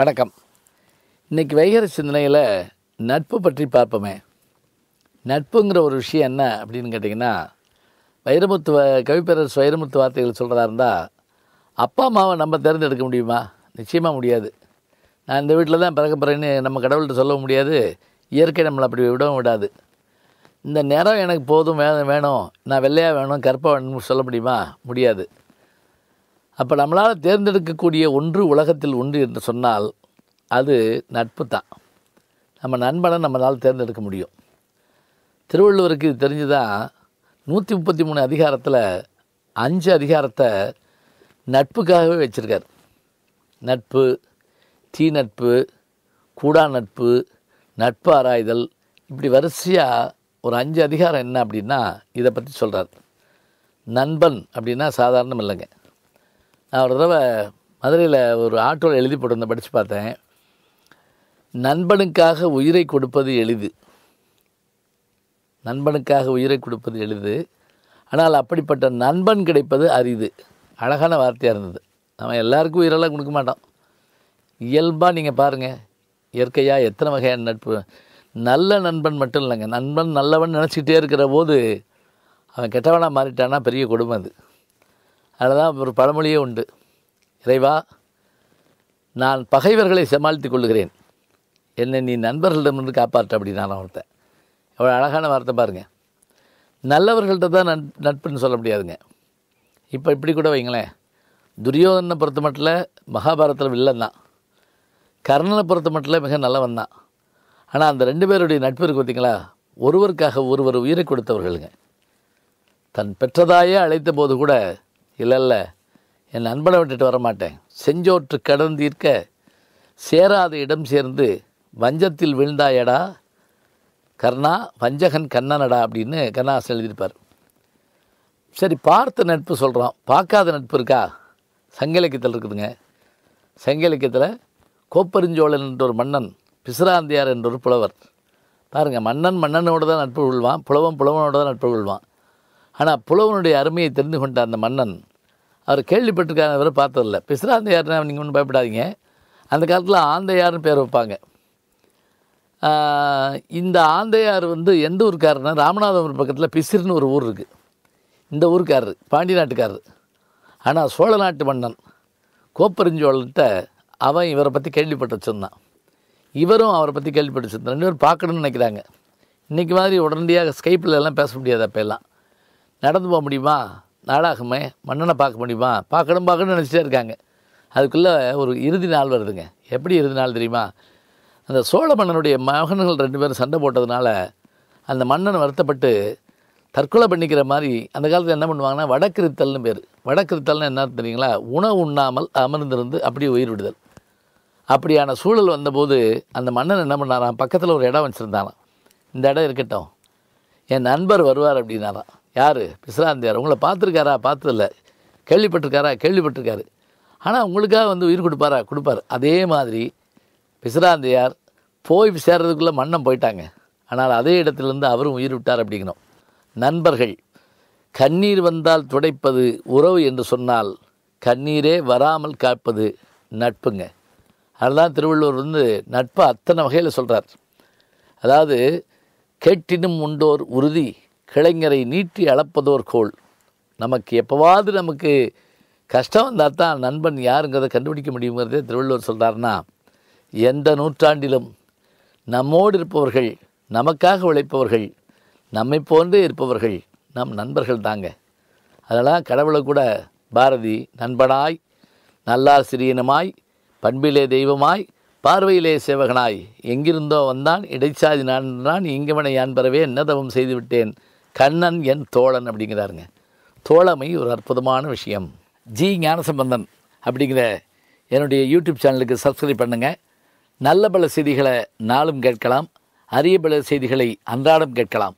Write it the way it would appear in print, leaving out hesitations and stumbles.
வணக்கம். இன்றைக்கி வைகறை சிந்தனையில் நட்பு பற்றி பார்ப்போமே. நட்புங்கிற ஒரு விஷயம் என்ன அப்படின்னு கேட்டிங்கன்னா, கவிப்பேரரசு வைரமுத்து வார்த்தைகள் சொல்கிறதா இருந்தால், அப்பா அம்மாவை நம்ம தேர்ந்தெடுக்க முடியுமா? நிச்சயமாக முடியாது. நான் இந்த வீட்டில் தான் பிறக்க போகிறேன்னு நம்ம கடவுள்கிட்ட சொல்ல முடியாது. இயற்கை நம்மளை அப்படி விடவும் விடாது. இந்த நிறம் எனக்கு போதும், வேணும், நான் வெள்ளையாக வேணும், கருப்பாக வேணும்னு சொல்ல முடியுமா? முடியாது. அப்போ நம்மளால் தேர்ந்தெடுக்கக்கூடிய ஒன்று உலகத்தில் உண்டு என்று சொன்னால் அது நட்பு தான். நம்ம நண்பனை நம்மளால் தேர்ந்தெடுக்க முடியும். திருவள்ளுவருக்கு இது தெரிஞ்சு தான் 133 அதிகாரத்தில் 5 அதிகாரத்தை நட்புக்காகவே வச்சுருக்கார். நட்பு, தீ நட்பு, கூடா நட்பு, நட்பு ஆராய்தல், இப்படி வரிசையாக ஒரு 5 அதிகாரம் என்ன அப்படின்னா இதை பற்றி சொல்கிறார். நண்பன் அப்படின்னா சாதாரணம் இல்லைங்க. நான் ஒரு தடவை மதுரையில் ஒரு ஆட்டோவில் எழுதி போட்டிருந்தேன், படித்து பார்த்தேன். நண்பனுக்காக உயிரை கொடுப்பது எளிது, நண்பனுக்காக உயிரை கொடுப்பது எளிது, ஆனால் அப்படிப்பட்ட நண்பன் கிடைப்பது அரிது. அழகான வார்த்தையாக இருந்தது. நம்ம எல்லாருக்கும் உயிரெல்லாம் கொடுக்க மாட்டோம். இயல்பாக நீங்கள் பாருங்கள், இயற்கையாக எத்தனை வகையான நட்பு. நல்ல நண்பன் மட்டும் இல்லைங்க, நண்பன் நல்லவன் நினச்சிக்கிட்டே இருக்கிற போது அவன் கெட்டவனாக மாறிட்டான்னா பெரிய கொடுமை அது. அதில் தான் ஒரு பழமொழியே உண்டு, இறைவா நான் பகைவர்களை சமாளித்து கொள்ளுகிறேன், என்னை நீ நண்பர்களிடமிருந்து காப்பாற்ற அப்படின்னா ஒருத்தன். எவ்வளோ அழகான வார்த்தை பாருங்கள். நல்லவர்கள்ட்ட தான் நட்புன்னு சொல்ல முடியாதுங்க. இப்போ இப்படி கூட வைங்களேன், துரியோதனை பொறுத்த மட்டும் மகாபாரதத்தில் வில்லன் தான், கர்ணனை பொறுத்த மட்டும் மிக நல்லவன் தான். ஆனால் அந்த 2 பேருடைய நட்பு இருக்குது பார்த்திங்களா, ஒருவருக்காக ஒருவர் உயிரை கொடுத்தவர்களுங்க. தன் பெற்றதாயே அழைத்த போது கூட இல்லை என் நண்பனை விட்டுட்டு வரமாட்டேன், செஞ்சோற்று கடன் தீர்க்க சேராத இடம் சேர்ந்து வஞ்சத்தில் விழுந்தாயடா கர்ணா, வஞ்சகன் கண்ணனடா அப்படின்னு கண்ணாசன் எழுதியிருப்பார். சரி, பார்த்த நட்பு சொல்கிறோம், பார்க்காத நட்பு இருக்கா? சங்க இலக்கியத்தில் இருக்குதுங்க. சங்க இலக்கியத்தில் கோப்பெருஞ்சோழன் என்ற ஒரு மன்னன், பிசிராந்தையார் என்ற ஒரு புலவர். பாருங்கள், மன்னனோடு தான் நட்பு கொள்வான், புலவனோடு தான் நட்பு கொள்வான். ஆனால் புலவனுடைய அருமையை தெரிந்து கொண்ட அந்த மன்னன், அவர் கேள்விப்பட்டிருக்காரு, பார்த்ததில்ல. பிசிராந்தையார்னா நீங்கள் ஒன்றும் பயப்படாதீங்க, அந்த காலத்தில் ஆந்தையார்னு பேர் வைப்பாங்க. இந்த ஆந்தையார் எந்த ஊருக்காரர்னா, ராமநாதபுரம் பக்கத்தில் பிசிறுன்னு ஒரு ஊர் இருக்குது. இந்த ஊருக்காரர் பாண்டி நாட்டுக்காரர். ஆனால் சோழ நாட்டு மன்னன் கோப்பெருஞ்சோழன்கிட்ட அவன் இவரை பற்றி கேள்விப்பட்டு வச்சுருந்தான், இவரும் அவரை பற்றி கேள்விப்பட்டு வச்சுருந்தான். 2 பேரும் பார்க்கணுன்னு நினைக்கிறாங்க. இன்றைக்கி மாதிரி உடனடியாக ஸ்கைப்பில் எல்லாம் பேச முடியாது. அப்போ எல்லாம் நடந்து போக முடியுமா? நாடாகுமே, மன்னனை பார்க்க முடியுமா? பார்க்கணும்னு நினச்சிட்டே இருக்காங்க. அதுக்குள்ளே ஒரு இறுதி நாள் வருதுங்க. எப்படி இறுதி நாள் தெரியுமா? அந்த சோழ மன்னனுடைய மகன்கள் 2 பேரும் சண்டை போட்டதுனால அந்த மன்னன் வருத்தப்பட்டு தற்கொலை பண்ணிக்கிற மாதிரி அந்த காலத்தில் என்ன பண்ணுவாங்கன்னா வடக்கிருத்தல்னு பேர். வடக்கிருத்தல்னு என்ன தெரியுங்களா? உணவு உண்ணாமல் அமர்ந்திருந்து அப்படியே உயிர் விடுதல். அப்படியான சூழல் வந்தபோது அந்த மன்னன் என்ன பண்ணாராம், பக்கத்தில் ஒரு இடம் வச்சுருந்தாராம். இந்த இடம் இருக்கட்டும், என் நண்பர் வருவார் அப்படின்னாராம். யார்? பிசிராந்தையார். உங்களை பார்த்துருக்காரா? பார்த்ததில்ல. கேள்விப்பட்டிருக்காரா? கேள்விப்பட்டிருக்காரு. ஆனால் உங்களுக்காக உயிர் கொடுப்பார். அதே மாதிரி பிசிராந்தையார் போய் சேர்றதுக்குள்ளே மன்னன் போயிட்டாங்க. ஆனால் அதே இடத்துலேருந்து அவரும் உயிர் விட்டார் அப்படிங்கணும். நண்பர்கள் கண்ணீர் வந்தால் துடைப்பது உறவு என்று சொன்னால் கண்ணீரே வராமல் காப்பது நட்புங்க. அதுதான் திருவள்ளுவர் நட்பை அத்தனை வகையில் சொல்கிறார். அதாவது கேட்டினும் உண்டோர் உறுதி, கிளைஞரை நீட்டி அளப்பதோர் கோள். நமக்கு கஷ்டம் வந்தால் தான் நண்பன் யாருங்கிறத கண்டுபிடிக்க முடியுங்கிறதே திருவள்ளுவர் சொல்கிறாருன்னா, எந்த நூற்றாண்டிலும் நம்மோடு இருப்பவர்கள், நமக்காக உழைப்பவர்கள், நம்மை போன்றே இருப்பவர்கள் நம் நண்பர்கள் தாங்க. அதனால் கடவுளை கூட பாரதி நண்பனாய், நல்லாசிரியனுமாய், பண்பிலே தெய்வமாய், பார்வையிலே சேவகனாய், எங்கிருந்தோ வந்தான் இடைச்சாதி நான் இங்கவனை யான் பெறவே என்னதவம் செய்து விட்டேன், கண்ணன் என் தோழன் அப்படிங்கிறாருங்க. தோழமை ஒரு அற்புதமான விஷயம். ஜி ஞானசம்பந்தன் அப்படிங்கிற என்னுடைய யூடியூப் சேனலுக்கு சப்ஸ்கிரைப் பண்ணுங்கள். நல்ல பல செய்திகளை நாளும் கேட்கலாம், அரிய பல செய்திகளை அன்றாடம் கேட்கலாம்.